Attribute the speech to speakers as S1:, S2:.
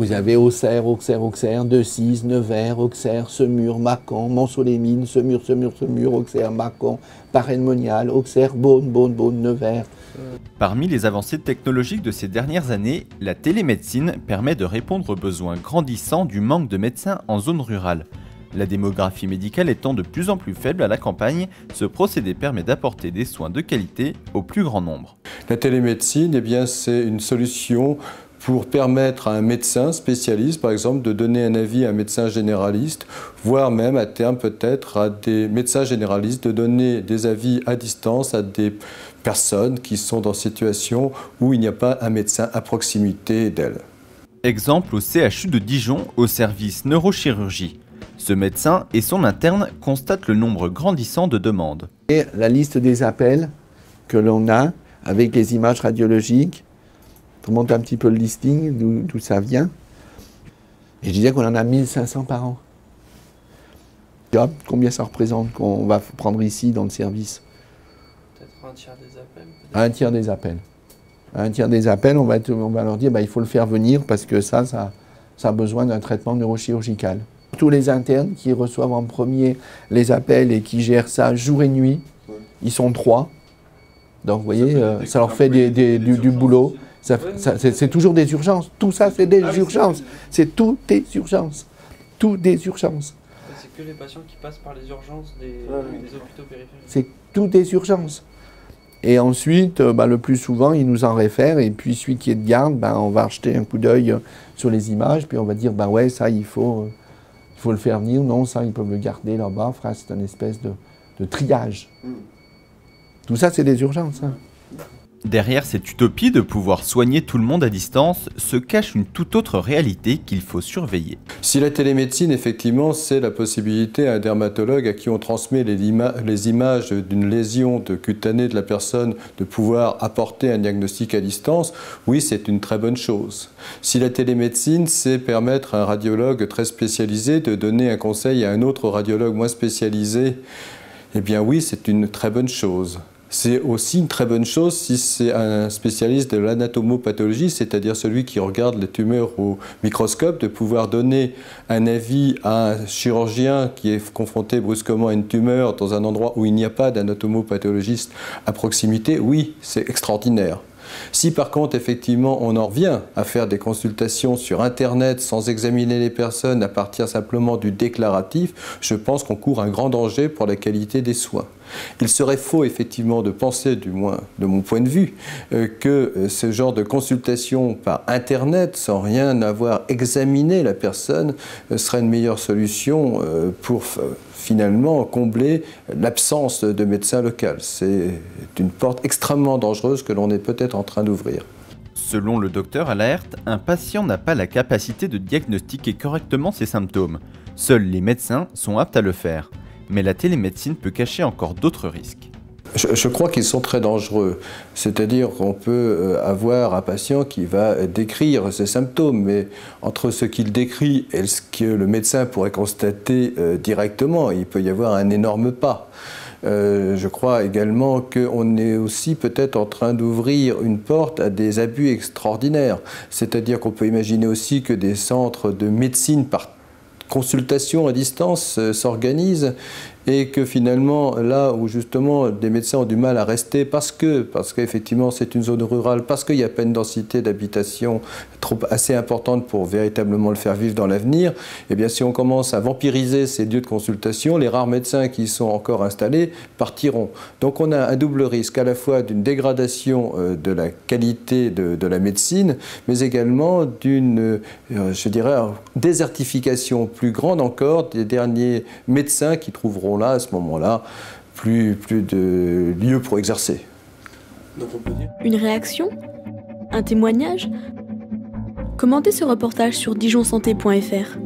S1: Vous avez Auxerre, Decize, Nevers, Auxerre, Semur, Mâcon, Mont-Solémine, Semur, Auxerre, Mâcon, Paray-le-Monial, Auxerre, Beaune, Nevers.
S2: Parmi les avancées technologiques de ces dernières années, la télémédecine permet de répondre aux besoins grandissants du manque de médecins en zone rurale. La démographie médicale étant de plus en plus faible à la campagne, ce procédé permet d'apporter des soins de qualité au plus grand nombre.
S3: La télémédecine, eh bien, c'est une solution pour permettre à un médecin spécialiste, par exemple, de donner un avis à un médecin généraliste, voire même à terme peut-être à des médecins généralistes de donner des avis à distance à des personnes qui sont dans situation où il n'y a pas un médecin à proximité d'elles.
S2: Exemple au CHU de Dijon, au service neurochirurgie. Ce médecin et son interne constatent le nombre grandissant de demandes.
S1: Et la liste des appels que l'on a avec les images radiologiques, on monte un petit peu le listing, d'où ça vient. Et je disais qu'on en a 1500 par an. Combien ça représente qu'on va prendre ici dans le service?
S4: Peut-être un tiers des appels.
S1: Un tiers des appels. Un tiers des appels, on va leur dire il faut le faire venir parce que ça a besoin d'un traitement neurochirurgical. Tous les internes qui reçoivent en premier les appels et qui gèrent ça jour et nuit, ils sont 3. Donc vous voyez, ça leur fait du boulot. C'est toujours des urgences. Tout ça, c'est des urgences. C'est tout des urgences. Tout des urgences.
S4: C'est que les patients qui passent par les urgences des hôpitaux périphériques.
S1: C'est tout des urgences. Et ensuite, le plus souvent, ils nous en réfèrent. Et puis, celui qui est de garde, on va jeter un coup d'œil sur les images. Puis on va dire, ouais, ça, il faut le faire venir. Non, ça, ils peuvent le garder là-bas. C'est une espèce de triage. Tout ça, c'est des urgences. Hein.
S2: Derrière cette utopie de pouvoir soigner tout le monde à distance se cache une toute autre réalité qu'il faut surveiller.
S3: Si la télémédecine, effectivement, c'est la possibilité à un dermatologue à qui on transmet les images d'une lésion cutanée de la personne de pouvoir apporter un diagnostic à distance, oui, c'est une très bonne chose. Si la télémédecine, c'est permettre à un radiologue très spécialisé de donner un conseil à un autre radiologue moins spécialisé, eh bien oui, c'est une très bonne chose. C'est aussi une très bonne chose si c'est un spécialiste de l'anatomopathologie, c'est-à-dire celui qui regarde les tumeurs au microscope, de pouvoir donner un avis à un chirurgien qui est confronté brusquement à une tumeur dans un endroit où il n'y a pas d'anatomopathologiste à proximité, oui, c'est extraordinaire. Si par contre, effectivement, on en revient à faire des consultations sur Internet sans examiner les personnes à partir simplement du déclaratif, je pense qu'on court un grand danger pour la qualité des soins. Il serait faux, effectivement, de penser, du moins de mon point de vue, que ce genre de consultation par Internet, sans rien avoir examiné la personne, serait une meilleure solution pour finalement combler l'absence de médecin local. C'est une porte extrêmement dangereuse que l'on est peut-être en train d'ouvrir.
S2: Selon le docteur Allaert, un patient n'a pas la capacité de diagnostiquer correctement ses symptômes. Seuls les médecins sont aptes à le faire. Mais la télémédecine peut cacher encore d'autres risques.
S3: Je crois qu'ils sont très dangereux. C'est-à-dire qu'on peut avoir un patient qui va décrire ses symptômes, mais entre ce qu'il décrit et ce que le médecin pourrait constater directement, il peut y avoir un énorme pas. Je crois également qu'on est aussi peut-être en train d'ouvrir une porte à des abus extraordinaires. C'est-à-dire qu'on peut imaginer aussi que des centres de médecine par consultation à distance s'organisent et que finalement, là où justement des médecins ont du mal à rester parce qu'effectivement c'est une zone rurale, parce qu'il n'y a pas une densité d'habitation assez importante pour véritablement le faire vivre dans l'avenir, eh bien si on commence à vampiriser ces lieux de consultation, les rares médecins qui sont encore installés partiront. Donc on a un double risque, à la fois d'une dégradation de la qualité de la médecine, mais également d'une, je dirais, désertification plus grande encore des derniers médecins qui trouveront là, à ce moment-là, plus de lieux pour exercer.
S5: Une réaction? Un témoignage? Commentez ce reportage sur dijonsanté.fr.